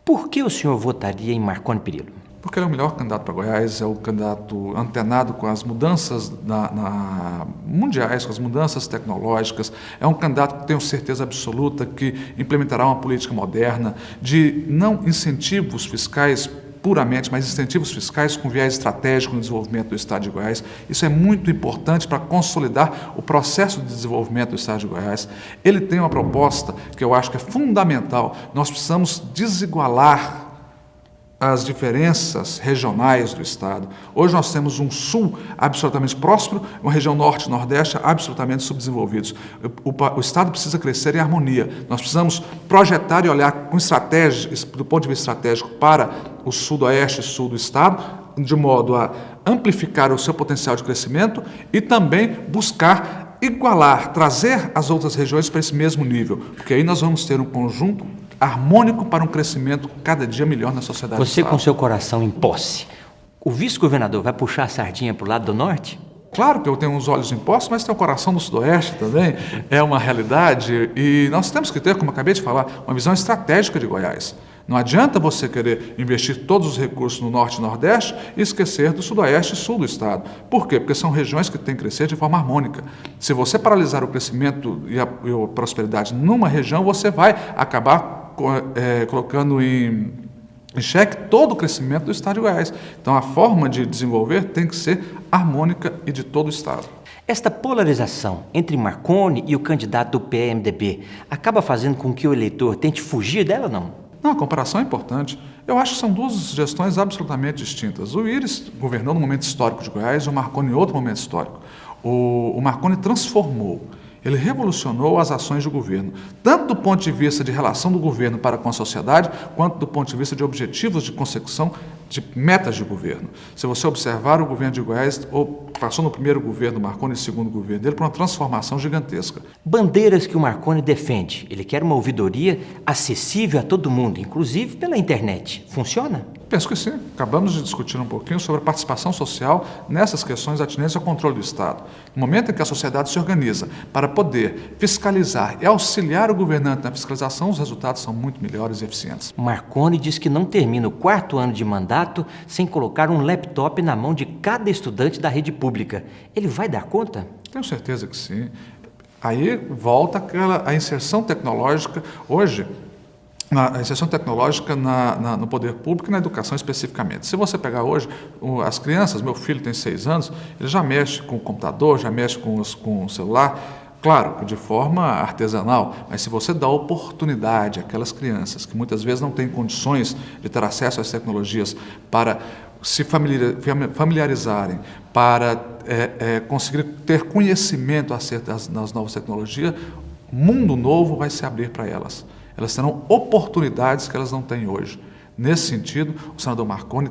Por que o senhor votaria em Marconi Perillo? Porque ele é o melhor candidato para Goiás, é o candidato antenado com as mudanças mundiais, com as mudanças tecnológicas, é um candidato que tenho certeza absoluta que implementará uma política moderna de não incentivos fiscais puramente, mas incentivos fiscais com viés estratégico no desenvolvimento do Estado de Goiás. Isso é muito importante para consolidar o processo de desenvolvimento do Estado de Goiás. Ele tem uma proposta que eu acho que é fundamental. Nós precisamos desigualar as diferenças regionais do Estado. Hoje nós temos um Sul absolutamente próspero, uma região Norte e Nordeste absolutamente subdesenvolvidos. O Estado precisa crescer em harmonia. Nós precisamos projetar e olhar com estratégia, do ponto de vista estratégico, para o Sudoeste e Sul do Estado, de modo a amplificar o seu potencial de crescimento e também buscar igualar, trazer as outras regiões para esse mesmo nível, porque aí nós vamos ter um conjunto harmônico para um crescimento cada dia melhor na sociedade. Você com seu coração em posse, o vice-governador vai puxar a sardinha para o lado do norte? Claro que eu tenho os olhos em posse, mas tenho o coração no sudoeste também, é uma realidade e nós temos que ter, como acabei de falar, uma visão estratégica de Goiás. Não adianta você querer investir todos os recursos no Norte e Nordeste e esquecer do Sudoeste e Sul do Estado. Por quê? Porque são regiões que têm que crescer de forma harmônica. Se você paralisar o crescimento e a prosperidade numa região, você vai acabar colocando em xeque todo o crescimento do Estado de Goiás. Então, a forma de desenvolver tem que ser harmônica e de todo o Estado. Esta polarização entre Marconi e o candidato do PMDB acaba fazendo com que o eleitor tente fugir dela ou não? Não, a comparação é importante. Eu acho que são duas gestões absolutamente distintas. O Íris governou no momento histórico de Goiás e o Marconi em outro momento histórico. O Marconi transformou, ele revolucionou as ações do governo, tanto do ponto de vista de relação do governo para com a sociedade, quanto do ponto de vista de objetivos de consecução de metas de governo. Se você observar, o governo de Goiás passou no primeiro governo do Marconi e segundo governo dele por uma transformação gigantesca. Bandeiras que o Marconi defende. Ele quer uma ouvidoria acessível a todo mundo, inclusive pela internet. Funciona? Penso que sim. Acabamos de discutir um pouquinho sobre a participação social nessas questões atinentes ao controle do Estado. No momento em que a sociedade se organiza para poder fiscalizar e auxiliar o governante na fiscalização, os resultados são muito melhores e eficientes. Marconi diz que não termina o 4º ano de mandato sem colocar um laptop na mão de cada estudante da rede pública. Ele vai dar conta? Tenho certeza que sim. Aí volta a inserção tecnológica hoje, a inserção tecnológica no poder público e na educação especificamente. Se você pegar hoje, as crianças, meu filho tem 6 anos, ele já mexe com o computador, já mexe com o celular, claro, de forma artesanal, mas se você dá oportunidade àquelas crianças que muitas vezes não têm condições de ter acesso às tecnologias para se familiarizarem, para conseguir ter conhecimento acerca das novas tecnologias, um mundo novo vai se abrir para elas. Elas terão oportunidades que elas não têm hoje. Nesse sentido, o senador Marconi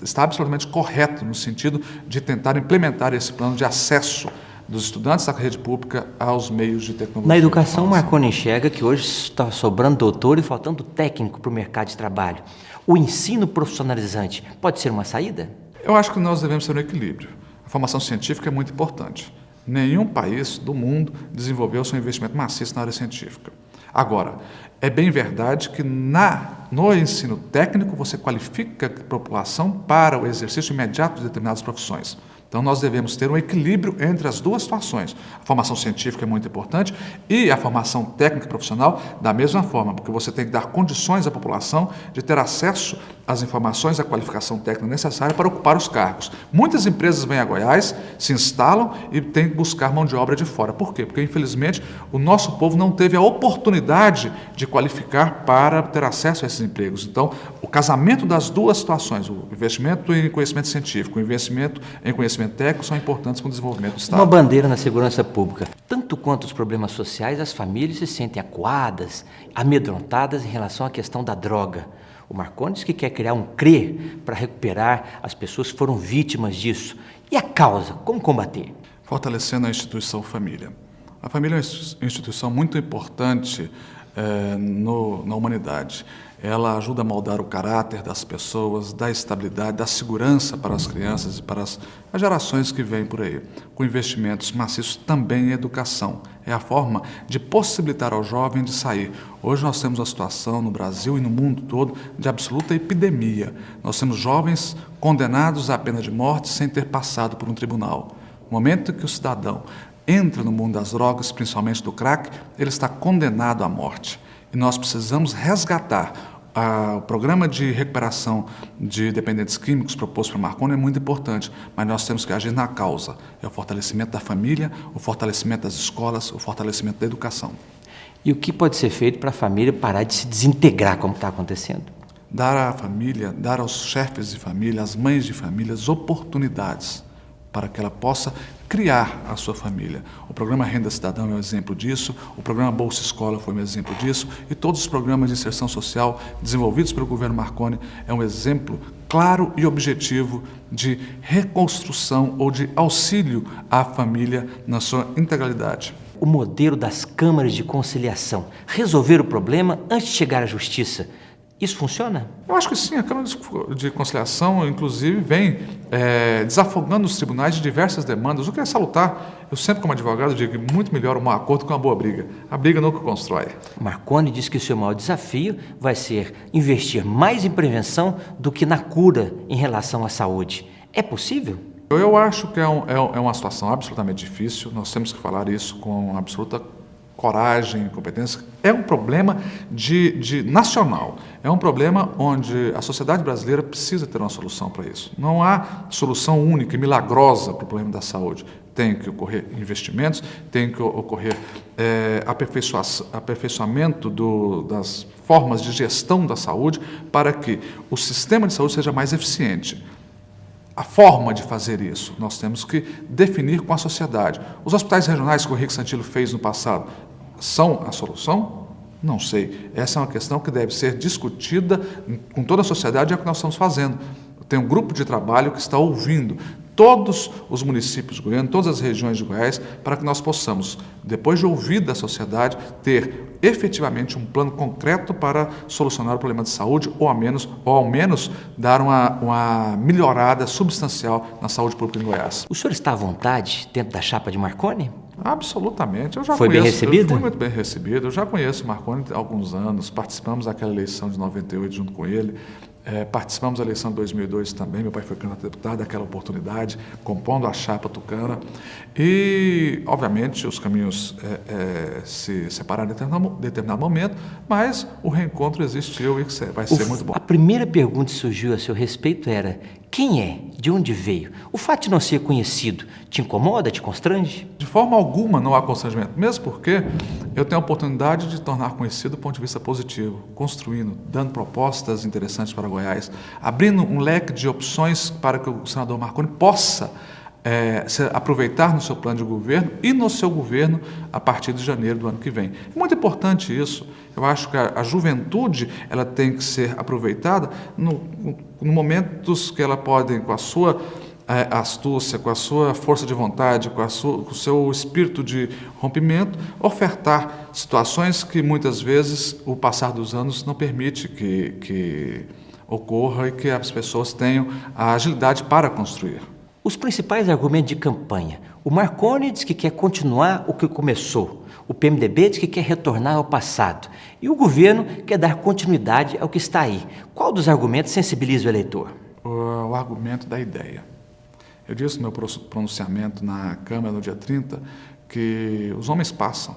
está absolutamente correto no sentido de tentar implementar esse plano de acesso dos estudantes da rede pública aos meios de tecnologia. Na educação, Marconi enxerga que hoje está sobrando doutor e faltando técnico para o mercado de trabalho. O ensino profissionalizante pode ser uma saída? Eu acho que nós devemos ter um equilíbrio. A formação científica é muito importante. Nenhum país do mundo desenvolveu seu investimento maciço na área científica. Agora, é bem verdade que no ensino técnico você qualifica a população para o exercício imediato de determinadas profissões. Então, nós devemos ter um equilíbrio entre as duas situações. A formação científica é muito importante e a formação técnica e profissional da mesma forma, porque você tem que dar condições à população de ter acesso às informações, à qualificação técnica necessária para ocupar os cargos. Muitas empresas vêm a Goiás, se instalam e têm que buscar mão de obra de fora. Por quê? Porque, infelizmente, o nosso povo não teve a oportunidade de qualificar para ter acesso a esses empregos. Então, o casamento das duas situações, o investimento em conhecimento científico, o investimento em conhecimento técnico, são importantes para o desenvolvimento do Estado. Uma bandeira na segurança pública. Tanto quanto os problemas sociais, as famílias se sentem acuadas, amedrontadas em relação à questão da droga. O Marconi diz que quer criar um CRE para recuperar as pessoas que foram vítimas disso. E a causa? Como combater? Fortalecendo a instituição família. A família é uma instituição muito importante na humanidade. ela ajuda a moldar o caráter das pessoas, dá estabilidade, dá segurança para as crianças e para as gerações que vêm por aí. Com investimentos maciços também em educação. É a forma de possibilitar ao jovem de sair. Hoje nós temos uma situação no Brasil e no mundo todo de absoluta epidemia. Nós temos jovens condenados à pena de morte sem ter passado por um tribunal. No momento que o cidadão entra no mundo das drogas, principalmente do crack, ele está condenado à morte. E nós precisamos resgatar. O programa de recuperação de dependentes químicos proposto por Marconi é muito importante, mas nós temos que agir na causa. É o fortalecimento da família, o fortalecimento das escolas, o fortalecimento da educação. E o que pode ser feito para a família parar de se desintegrar, como está acontecendo? Dar à família, dar aos chefes de família, às mães de famílias, oportunidades para que ela possa criar a sua família. O programa Renda Cidadão é um exemplo disso, o programa Bolsa Escola foi um exemplo disso, e todos os programas de inserção social desenvolvidos pelo governo Marconi é um exemplo claro e objetivo de reconstrução ou de auxílio à família na sua integralidade. O modelo das câmaras de conciliação, resolver o problema antes de chegar à justiça, isso funciona? Eu acho que sim, a Câmara de Conciliação, inclusive, vem desafogando os tribunais de diversas demandas, o que é salutar. Eu sempre, como advogado, digo que muito melhor um mau acordo que uma boa briga. A briga nunca constrói. Marconi diz que o seu maior desafio vai ser investir mais em prevenção do que na cura em relação à saúde. É possível? Eu acho que é uma situação absolutamente difícil, nós temos que falar isso com absoluta coragem, competência. É um problema nacional, é um problema onde a sociedade brasileira precisa ter uma solução para isso. Não há solução única e milagrosa para o problema da saúde. Tem que ocorrer investimentos, tem que ocorrer aperfeiçoamento das formas de gestão da saúde para que o sistema de saúde seja mais eficiente. A forma de fazer isso, nós temos que definir com a sociedade. Os hospitais regionais que o Henrique Santilo fez no passado são a solução? Não sei. Essa é uma questão que deve ser discutida com toda a sociedade, é o que nós estamos fazendo. Tem um grupo de trabalho que está ouvindo todos os municípios de Goiânia, todas as regiões de Goiás, para que nós possamos, depois de ouvir da sociedade, ter efetivamente um plano concreto para solucionar o problema de saúde, ou ao menos dar uma melhorada substancial na saúde pública em Goiás. O senhor está à vontade dentro da chapa de Marconi? Absolutamente. Foi bem recebido? Fui muito bem recebido. Eu já conheço o Marconi há alguns anos, participamos daquela eleição de 98 junto com ele. Participamos da eleição de 2002 também, meu pai foi candidato a deputado, daquela oportunidade, compondo a chapa tucana. E, obviamente, os caminhos se separaram em determinado momento, mas o reencontro existiu e vai ser muito bom. A primeira pergunta que surgiu a seu respeito era: quem é? De onde veio? O fato de não ser conhecido te incomoda, te constrange? De forma alguma não há constrangimento, mesmo porque eu tenho a oportunidade de tornar conhecido do ponto de vista positivo, construindo, dando propostas interessantes para Goiás, abrindo um leque de opções para que o senador Marconi possa aproveitar no seu plano de governo e no seu governo a partir de janeiro do ano que vem. É muito importante isso. Eu acho que a juventude ela tem que ser aproveitada no momentos que ela pode, com a sua astúcia, com a sua força de vontade, com o seu espírito de rompimento, ofertar situações que muitas vezes o passar dos anos não permite que ocorra e que as pessoas tenham a agilidade para construir. Os principais argumentos de campanha. O Marconi diz que quer continuar o que começou. O PMDB diz que quer retornar ao passado. E o governo quer dar continuidade ao que está aí. Qual dos argumentos sensibiliza o eleitor? O argumento da ideia. Eu disse no meu pronunciamento na Câmara no dia 30 que os homens passam,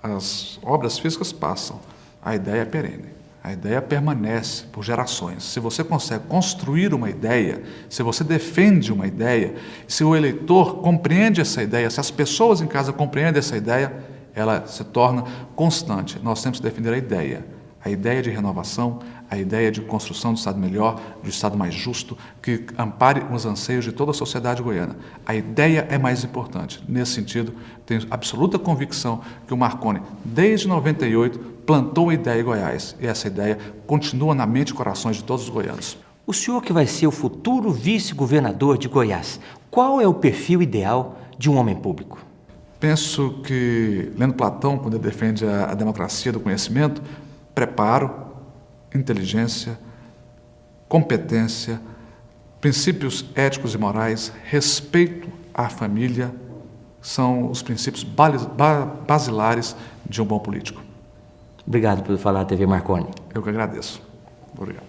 as obras físicas passam, a ideia é perene. A ideia permanece por gerações. Se você consegue construir uma ideia, se você defende uma ideia, se o eleitor compreende essa ideia, se as pessoas em casa compreendem essa ideia, ela se torna constante. Nós temos que defender a ideia de renovação, a ideia de construção de um Estado melhor, de um Estado mais justo, que ampare os anseios de toda a sociedade goiana. A ideia é mais importante. Nesse sentido, tenho absoluta convicção que o Marconi, desde 98, plantou a ideia em Goiás, e essa ideia continua na mente e corações de todos os goianos. O senhor que vai ser o futuro vice-governador de Goiás, qual é o perfil ideal de um homem público? Penso que, lendo Platão, quando ele defende a democracia do conhecimento, preparo, inteligência, competência, princípios éticos e morais, respeito à família, são os princípios basilares de um bom político. Obrigado por falar à TV Marconi. Eu que agradeço. Obrigado.